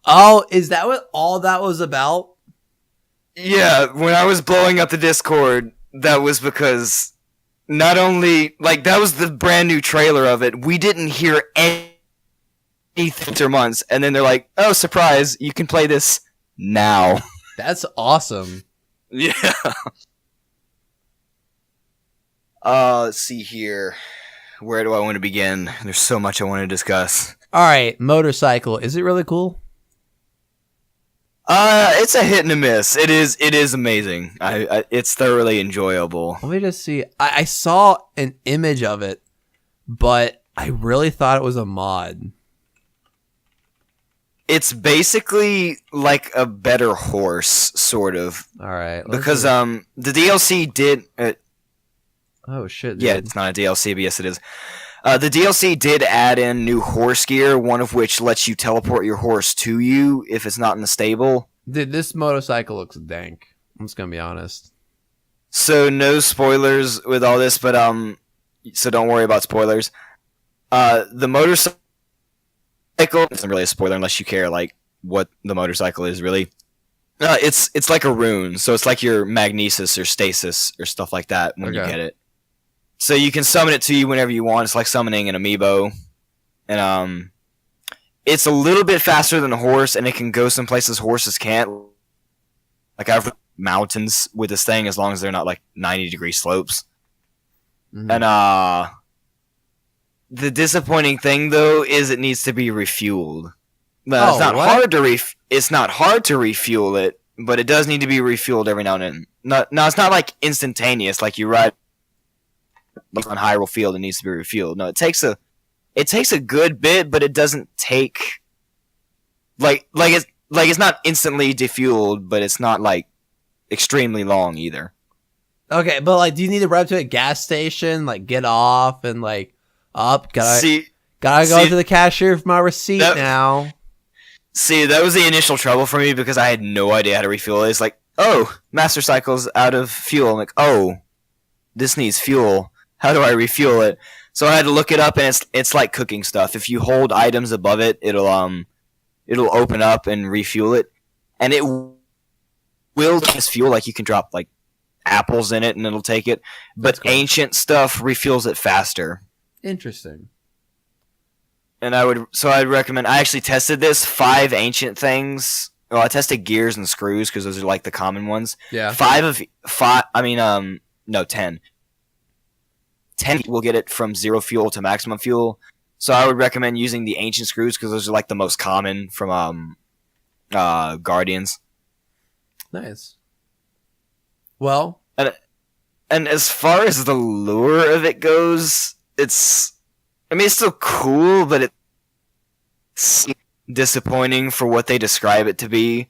Oh, is that what all that was about? Yeah, when I was blowing up the Discord, that was because not only, like, that was the brand new trailer of it, we didn't hear anything for months, and then they're like, oh, surprise, you can play this now. That's awesome. Yeah. Let's see here. Where do I want to begin? There's so much I want to discuss. All right, motorcycle. Is it really cool? It's a hit and a miss. It is amazing. It's thoroughly enjoyable. Let me just see. I saw an image of it, but I really thought it was a mod. It's basically like a better horse, sort of. All right. Because the DLC did. Oh shit! Yeah, it's not a DLC, but yes, it is. The DLC did add in new horse gear, one of which lets you teleport your horse to you if it's not in the stable. Dude, this motorcycle looks dank. I'm just gonna be honest. So no spoilers with all this, but so don't worry about spoilers. The motorcycle isn't really a spoiler unless you care like what the motorcycle is really. It's like a rune, so it's like your magnesis or stasis or stuff like that when you get it. So you can summon it to you whenever you want. It's like summoning an amiibo. And it's a little bit faster than a horse, and it can go some places horses can't. Like I've mountains with this thing as long as they're not like 90-degree slopes. Mm-hmm. And the disappointing thing though is it needs to be refueled. It's not hard to refuel it, but it does need to be refueled every now and then. No, it's not like instantaneous, like you ride on Hyrule Field and needs to be refueled. No, it takes a good bit, but it doesn't take it's not instantly defueled, but it's not like extremely long either. Okay, but like, do you need to run to a gas station, like get off and like up? Gotta go to the cashier for my receipt now. See, that was the initial trouble for me because I had no idea how to refuel it. It's like, oh, Master Cycle's out of fuel. I'm like, oh, this needs fuel. How do I refuel it? So I had to look it up, and it's like cooking stuff. If you hold items above it, it'll open up and refuel it, and it will just fuel. Like you can drop like apples in it, and it'll take it. But cool. Ancient stuff refuels it faster. Interesting. And I'd recommend. I actually tested this 5 ancient things. Well, I tested gears and screws because those are like the common ones. Yeah. 10. 10 will get it from 0 fuel to maximum fuel. So I would recommend using the ancient screws because those are like the most common from Guardians. Nice. Well, and as far as the lure of it goes, it's still cool, but it's disappointing for what they describe it to be.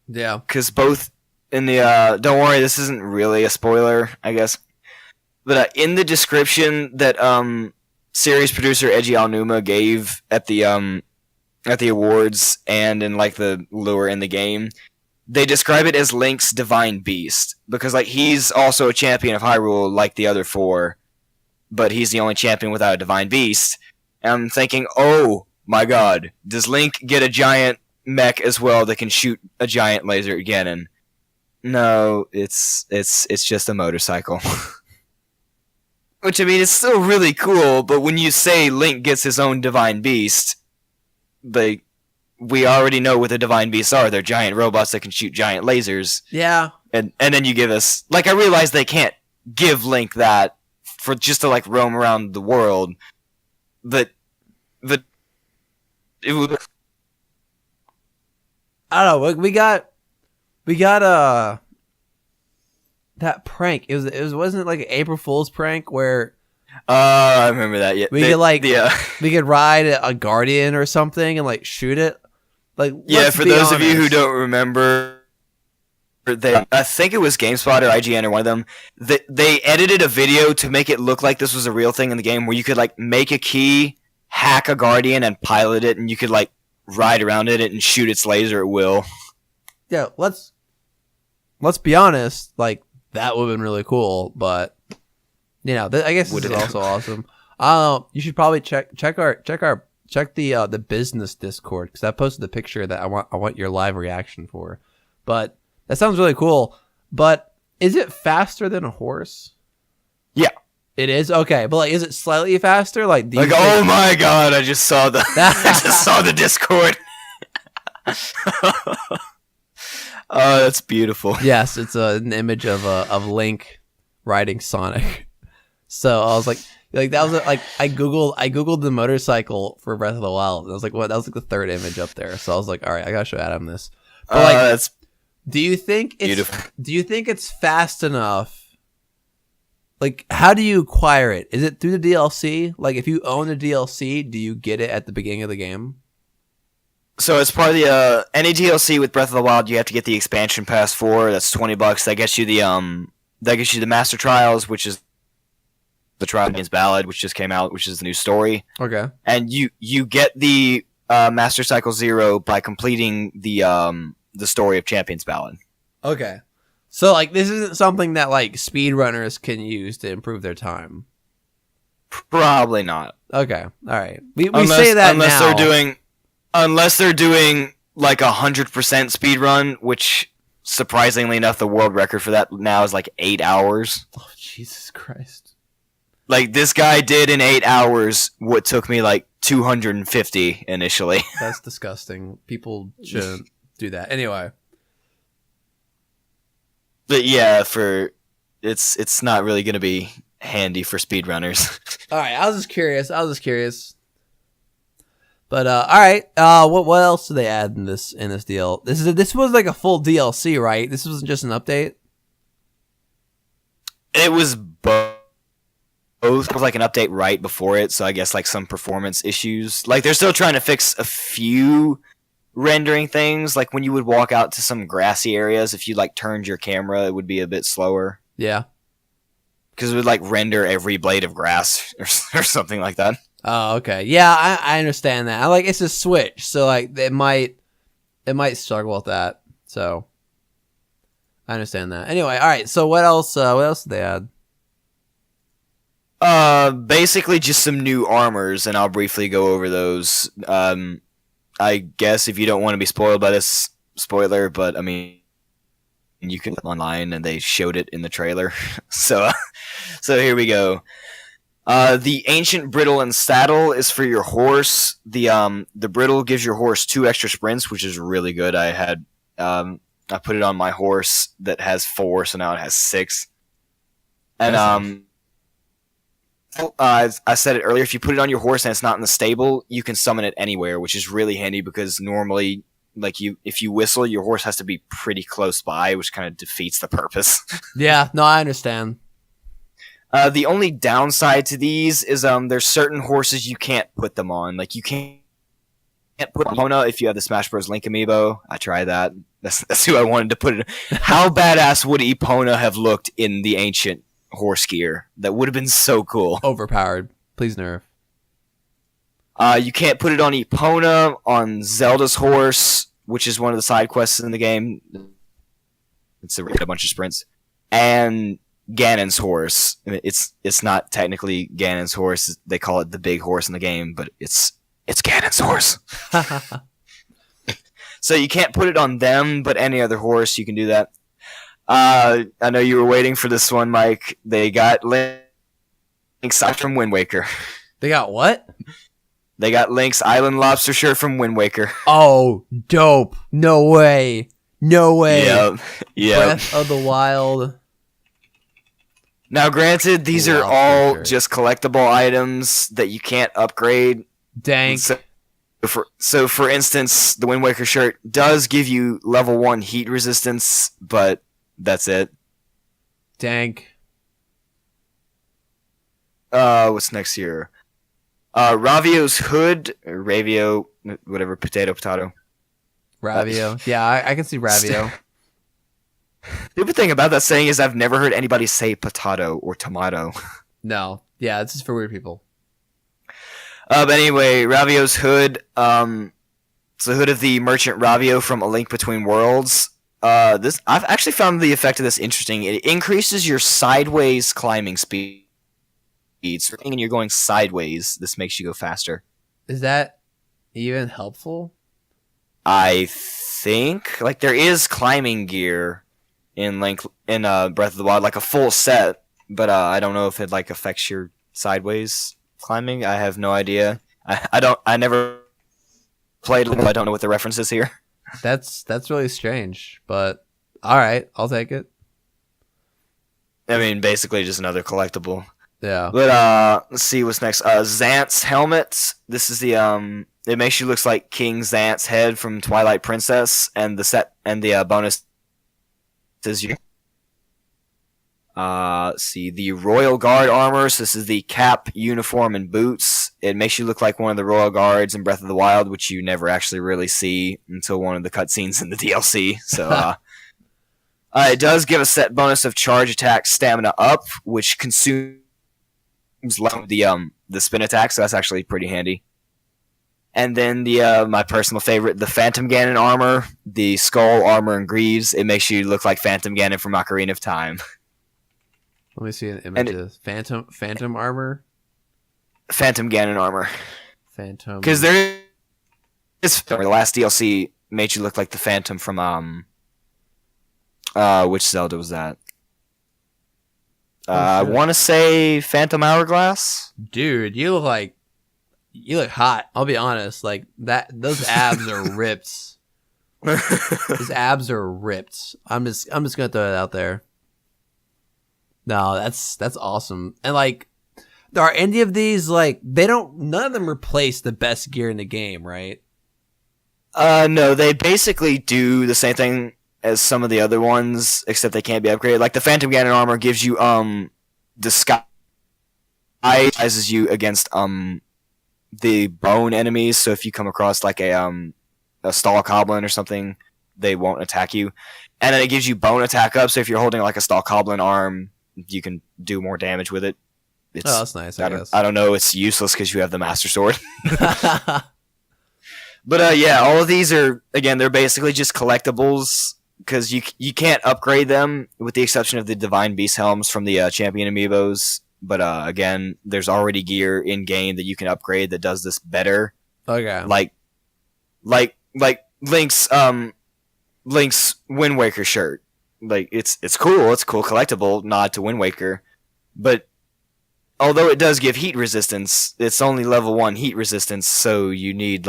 Yeah. Because both in the don't worry, this isn't really a spoiler, I guess. But in the description that series producer Eiji Aonuma gave at the awards and in like the lure in the game, they describe it as Link's divine beast because like he's also a champion of Hyrule like the other 4, but he's the only champion without a divine beast. And I'm thinking, oh my god, does Link get a giant mech as well that can shoot a giant laser at Ganon? No, it's just a motorcycle. Which, I mean, it's still really cool, but when you say Link gets his own divine beast, we already know what the divine beasts are. They're giant robots that can shoot giant lasers. Yeah. And then you give us... Like, I realize they can't give Link that for just to, like, roam around the world. But it would... I don't know. We got that prank. It wasn't it like an April Fool's prank where I remember that. Yeah, we could ride a Guardian or something and like shoot it. Like yeah, for those of you who don't remember, I think it was GameSpot or IGN or one of them. They edited a video to make it look like this was a real thing in the game, where you could like make a key, hack a Guardian, and pilot it, and you could like ride around it and shoot its laser at will. Yeah, let's be honest. Like that would have been really cool, but you know, I guess this is also awesome. You should probably check the business Discord because I posted the picture that I want your live reaction for. But that sounds really cool. But is it faster than a horse? Yeah, it is. Okay, but like, is it slightly faster? Like, oh my god! I just saw the Discord. Oh, that's beautiful. Yes, it's an image of Link riding Sonic. So I was like that was like I googled the motorcycle for Breath of the Wild. And I was like, what? That was like the 3rd image up there. So I was like, all right, I gotta show Adam this. But that's do you think beautiful. Do you think it's fast enough? Like, how do you acquire it? Is it through the DLC? Like, if you own the DLC, do you get it at the beginning of the game? So as part of the any DLC with Breath of the Wild, you have to get the expansion pass for. That's $20. That gets you the Master Trials, which is the Trial Means Ballad, which just came out, which is the new story. Okay. And you get the Master Cycle 0 by completing the story of Champions Ballad. Okay. So like this isn't something that like speedrunners can use to improve their time. Probably not. Okay. All right. We say that now. Unless they're doing like 100% speed run, which surprisingly enough, the world record for that now is like 8 hours. Oh, Jesus Christ. Like this guy did in 8 hours what took me like 250 initially. That's disgusting. People shouldn't do that. Anyway. But yeah, it's not really going to be handy for speedrunners. All right, I was just curious. But all right, what else did they add in this deal? This was like a full DLC, right? This wasn't just an update. It was both. It was like an update right before it, so I guess like some performance issues. Like they're still trying to fix a few rendering things. Like when you would walk out to some grassy areas, if you like turned your camera, it would be a bit slower. Yeah. because it would like render every blade of grass or something like that. Oh, okay. Yeah, I understand that. I like it's a Switch, so like it might struggle with that. So I understand that. Anyway, all right. So what else? What else did they add? Basically just some new armors, and I'll briefly go over those. I guess if you don't want to be spoiled by this spoiler, but I mean, you can look online, and they showed it in the trailer. So here we go. The Ancient Brittle and Saddle is for your horse. The Brittle gives your horse 2 extra sprints, which is really good. I put it on my horse that has 4, so now it has 6. And I said it earlier, if you put it on your horse and it's not in the stable, you can summon it anywhere, which is really handy because normally, like if you whistle, your horse has to be pretty close by, which kind of defeats the purpose. Yeah, no, I understand. The only downside to these is there's certain horses you can't put them on. Like you can't put Epona if you have the Smash Bros. Link amiibo. I tried that. That's who I wanted to put it. How badass would Epona have looked in the ancient horse gear? That would have been so cool. Overpowered. Please nerf. You can't put it on Epona, on Zelda's horse, which is one of the side quests in the game. It's a bunch of sprints. And Ganon's horse. I mean, it's not technically Ganon's horse. They call it the big horse in the game, but it's Ganon's horse. So you can't put it on them, but any other horse you can do that. I know you were waiting for this one, Mike. They got Link's from Wind Waker. They got what? They got Link's Island Lobster shirt from Wind Waker. Oh, dope. No way. No way. Yep. Breath of the Wild. Now, granted, these are all just collectible items that you can't upgrade. Dang. So, for instance, the Wind Waker shirt does give you level 1 heat resistance, but that's it. Dank. What's next here? Ravio's hood, or Ravio, whatever, potato. Ravio. Yeah, I can see Ravio. The other thing about that saying is I've never heard anybody say potato or tomato. No. Yeah, it's just for weird people. But anyway, Ravio's hood. It's the hood of the merchant Ravio from A Link Between Worlds. I've actually found the effect of this interesting. It increases your sideways climbing speed. So when you're going sideways, this makes you go faster. Is that even helpful? I think like there is climbing gear in Breath of the Wild, like a full set, but I don't know if it like affects your sideways climbing. I have no idea. I never played. I don't know what the reference is here. That's really strange, but all right, I'll take it. I mean, basically just another collectible. Yeah. But let's see what's next. Xant's helmet. This is the it makes you look like King Xant's head from Twilight Princess, and the bonus is you. Let's see the Royal Guard armor. So this is the cap, uniform, and boots. It makes you look like one of the Royal Guards in Breath of the Wild, which you never actually really see until one of the cutscenes in the DLC. So it does give a set bonus of charge attack, stamina up, which consumes the spin attack, so that's actually pretty handy. And then the my personal favorite, the Phantom Ganon armor, the skull armor and greaves. It makes you look like Phantom Ganon from Ocarina of Time. Let me see an image of Phantom armor. Phantom Ganon armor. Phantom. Because there is the last DLC made you look like the Phantom from which Zelda was that? I want to say Phantom Hourglass. Dude, you look hot. I'll be honest. Like that, those abs are ripped. His abs are ripped. I'm just gonna throw that out there. No, that's awesome. And like, are any of these like none of them replace the best gear in the game, right? No, they basically do the same thing as some of the other ones, except they can't be upgraded. Like the Phantom Ganon armor gives you disguises you against the bone enemies. So if you come across like a Stalk Goblin or something, they won't attack you. And then it gives you bone attack up. So if you're holding like a Stalk Goblin arm, you can do more damage with it. It's, Oh, that's nice. I guess. I don't know. It's useless because you have the Master Sword. But yeah, all of these are, again, they're basically just collectibles because you can't upgrade them with the exception of the Divine Beast helms from the Champion Amiibos. But again, there's already gear in game that you can upgrade that does this better. Okay. Like Link's Wind Waker shirt. Like it's cool. It's a cool collectible nod to Wind Waker, but although it does give heat resistance, it's only level 1 heat resistance. So you need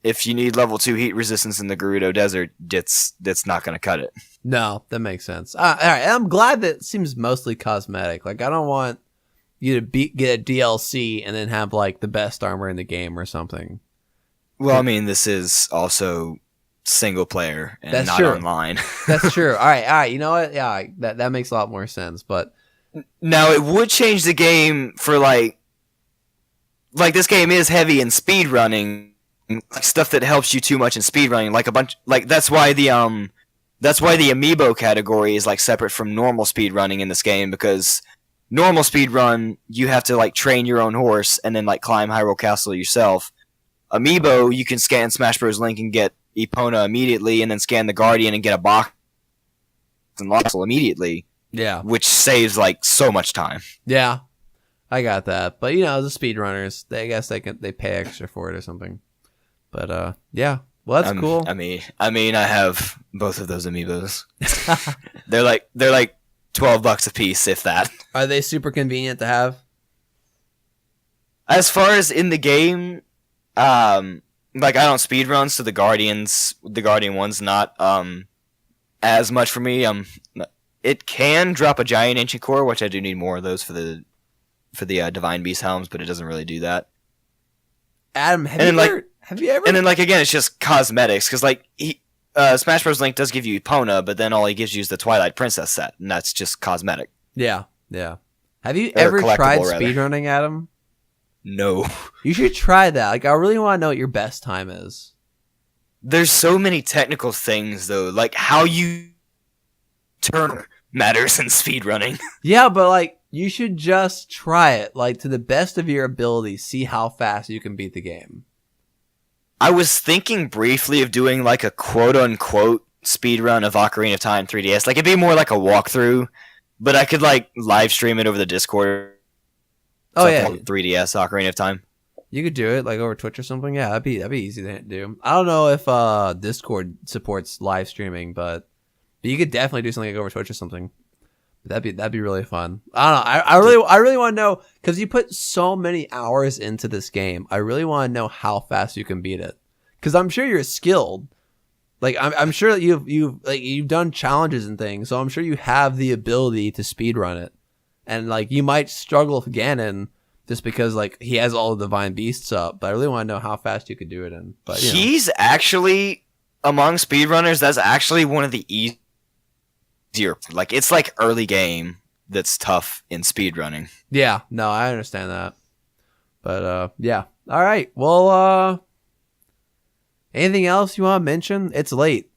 if you need level 2 heat resistance in the Gerudo Desert, that's not going to cut it. No, that makes sense. All right, I'm glad that it seems mostly cosmetic. Like, I don't want you to get a DLC and then have like the best armor in the game or something. Well, I mean, this is also single player and That's not true. online. That's true. All right. You know what? Yeah, that makes a lot more sense. But now it would change the game for like this game is heavy in speed running, like stuff that helps you too much in speed running. Like a bunch, like that's why the amiibo category is like separate from normal speed running in this game, because normal speed run you have to like train your own horse and then like climb Hyrule Castle yourself. Amiibo, you can scan Smash Bros. Link and get Epona immediately, and then scan the Guardian and get a box and Loxel immediately. yeah, Which saves like so much time. yeah, I got that. But the speedrunners, I guess they pay extra for it or something. But yeah, well, that's cool. I mean, I have both of those amiibos. they're like $12 a piece, if that. Are they super convenient to have? As far as in the game, like I don't speedrun, so the Guardian one's not as much for me. It can drop a giant ancient core, which I do need more of those for the Divine Beast helms, but it doesn't really do that. Adam, have you ever? And then like again, it's just cosmetics because like Smash Bros. Link does give you Epona, but then all he gives you is the Twilight Princess set, and that's just cosmetic. Yeah. Have you Or ever tried collectible, rather. speedrunning, Adam? No. You should try that. Like, I really want to know what your best time is. There's so many technical things though, like how you turn matters in speedrunning. Yeah, but like, you should just try it, like to the best of your ability. See how fast you can beat the game. I was thinking briefly of doing like a quote-unquote speedrun of Ocarina of Time 3DS. Like, it'd be more like a walkthrough, but I could like live stream it over the Discord. Oh yeah, 3DS Ocarina of Time. you could do it like over Twitch or something. Yeah, that'd be easy to do. I don't know if Discord supports live streaming, but you could definitely do something like over Twitch or something. That'd be really fun. I don't know. I really want to know, because you put so many hours into this game. I really want to know how fast you can beat it, because I'm sure you're skilled. Like I'm sure that you've done challenges and things, so I'm sure you have the ability to speedrun it. And like you might struggle with Ganon just because like he has all the Divine Beasts up, but I really want to know how fast you could do it in. But he's actually among speedrunners. That's actually one of the easier. Like it's like early game that's tough in speedrunning. yeah, no, I understand that. But yeah, all right. Well, anything else you want to mention? It's late,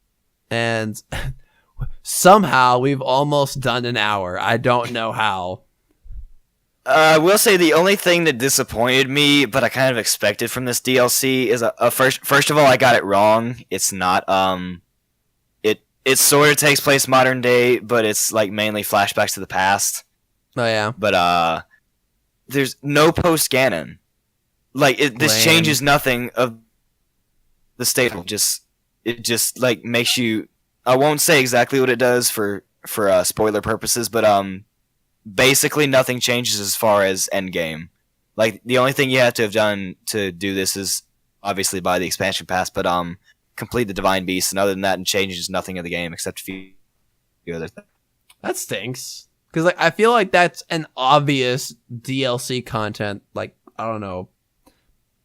and somehow we've almost done an hour. I don't know how. I will say the only thing that disappointed me, but I kind of expected from this DLC, is first of all, I got it wrong. It's not it sort of takes place modern day, but it's like mainly flashbacks to the past. Oh yeah, But there's no post Ganon. Like this Lame. changes nothing of the state. It just like makes you. I won't say exactly what it does for spoiler purposes, but basically nothing changes as far as end game. Like the only thing you have to have done to do this is obviously buy the expansion pass, but complete the Divine Beast, and other than that, it changes nothing of the game except a few other things. that stinks. Because like I feel like that's an obvious DLC content. Like I don't know,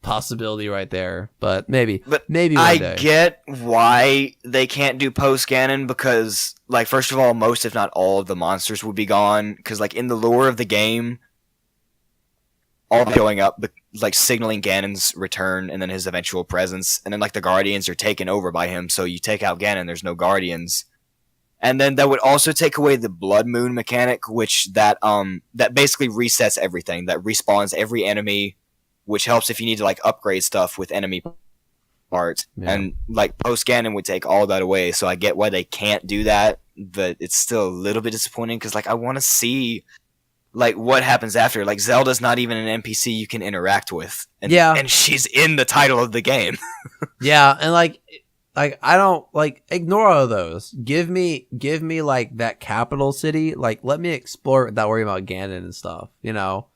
possibility right there, but maybe one I day. get why they can't do post Ganon, because like first of all, most if not all of the monsters would be gone, because like in the lore of the game, all showing up like signaling Ganon's return and then his eventual presence, and then like the Guardians are taken over by him, so you take out Ganon, there's no Guardians, And then that would also take away the blood moon mechanic, which that basically resets everything. That respawns every enemy, which helps if you need to like upgrade stuff with enemy parts. Yeah. And like post Ganon would take all that away. So I get why they can't do that, but it's still a little bit disappointing because like I want to see like what happens after. Like Zelda's not even an NPC you can interact with, and she's in the title of the game. Yeah, and like I don't like ignore all of those. Give me like that capital city. Like let me explore it without worrying about Ganon and stuff. You know,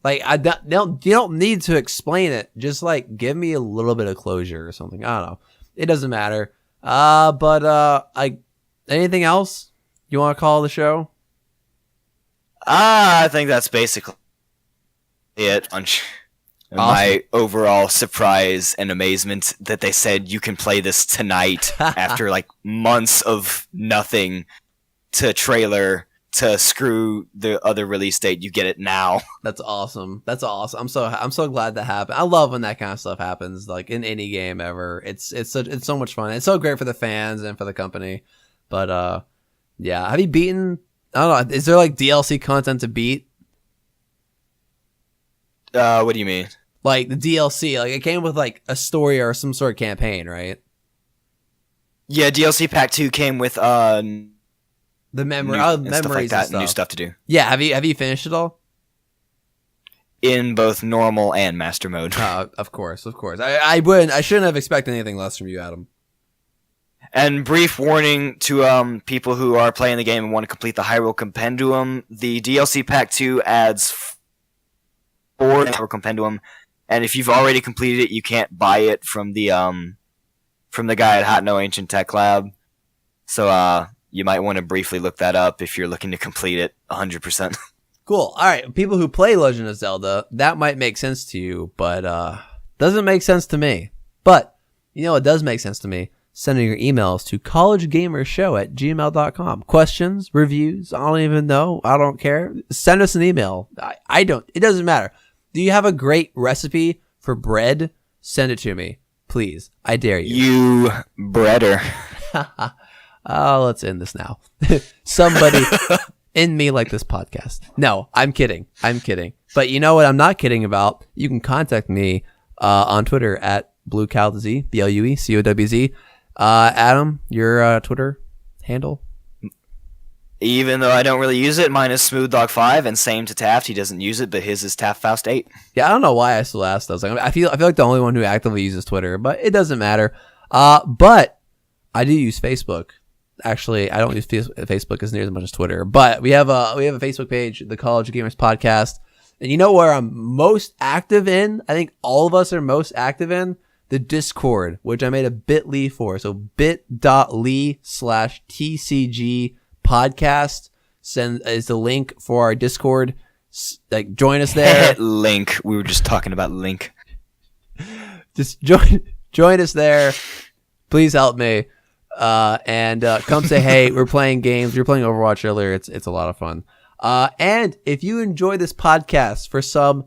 like you don't need to explain it. Just like give me a little bit of closure or something. I don't know. It doesn't matter. But anything else you want to call the show? I think that's basically it. My overall surprise and amazement that they said you can play this tonight after like months of nothing to trailer to screw the other release date. You get it now. That's awesome. I'm so glad that happened. I love when that kind of stuff happens, like in any game ever. It's so much fun. It's so great for the fans and for the company. But yeah, have you beaten? I don't know. Is there like DLC content to beat? What do you mean? Like the DLC, like it came with like a story or some sort of campaign, right? Yeah, DLC Pack 2 came with the memories stuff like that, and stuff. new stuff to do. Yeah, have you finished it all? In both normal and master mode. Of course. I shouldn't have expected anything less from you, Adam. And brief warning to people who are playing the game and want to complete the Hyrule Compendium, the DLC Pack 2 adds 4 Hyrule Compendium. And if you've already completed it, you can't buy it from the guy at Hot No Ancient Tech Lab. So you might want to briefly look that up if you're looking to complete it 100%. Cool. All right, people who play Legend of Zelda, that might make sense to you, but doesn't make sense to me. But you know what does make sense to me? Sending your emails to collegegamershow@gmail.com. Questions, reviews, I don't even know. I don't care. Send us an email. I don't. It doesn't matter. Do you have a great recipe for bread? Send it to me, please. I dare you. You breader. Oh, let's end this now. Somebody in me like this podcast. No, I'm kidding. But you know what I'm not kidding about? You can contact me on Twitter at BlueCowZ, BlueCowZ. Adam, your Twitter handle? Even though I don't really use it, mine is SmoothDog5, and same to Taft. He doesn't use it, but his is TaftFaust8. Yeah, I don't know why I still ask those. I feel like the only one who actively uses Twitter, but it doesn't matter. But I do use Facebook. Actually, I don't use Facebook as near as much as Twitter, but we have a Facebook page, the College Gamers Podcast, and you know where I'm most active in? I think all of us are most active in the Discord, which I made a bit.ly for. So bit.ly/TCG podcast is the link for our Discord. Like, join us there. Link. We were just talking about Link. Just join us there. Please help me. And come say hey. We're playing games. We were playing Overwatch earlier. It's a lot of fun. And if you enjoy this podcast for some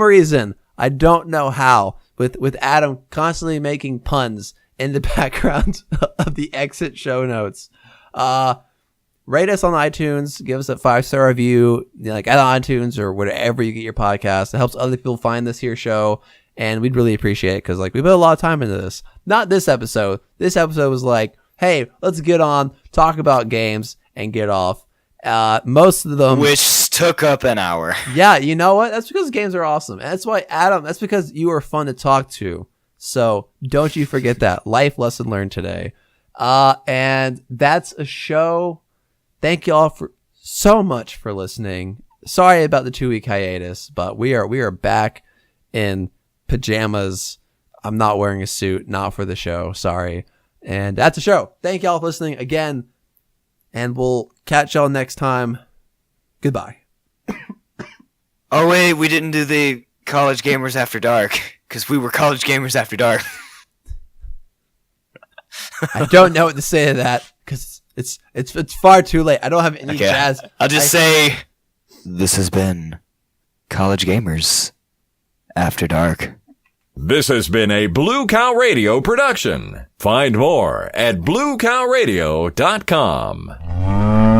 reason, I don't know how, with Adam constantly making puns in the background of the exit show notes, rate us on iTunes, give us a 5-star review, like at iTunes or wherever you get your podcast. It helps other people find this here show, and we'd really appreciate it because like we put a lot of time into this. Not this episode. This episode was like, hey, let's get on, talk about games, and get off. Most of them, which took up an hour. Yeah, you know what? That's because games are awesome, and that's why Adam. That's because you are fun to talk to. So don't you forget that life lesson learned today. And that's a show. Thank you all for so much for listening. Sorry about the 2-week hiatus, but we are back in pajamas. I'm not wearing a suit, not for the show. Sorry. And that's a show. Thank y'all for listening again. And we'll catch y'all next time. Goodbye. Oh, wait, we didn't do the College Gamers After Dark, because we were College Gamers After Dark. I don't know what to say to that, because it's far too late. I don't have any jazz. I'll just say, this has been College Gamers After Dark. This has been a Blue Cow Radio production. Find more at bluecowradio.com.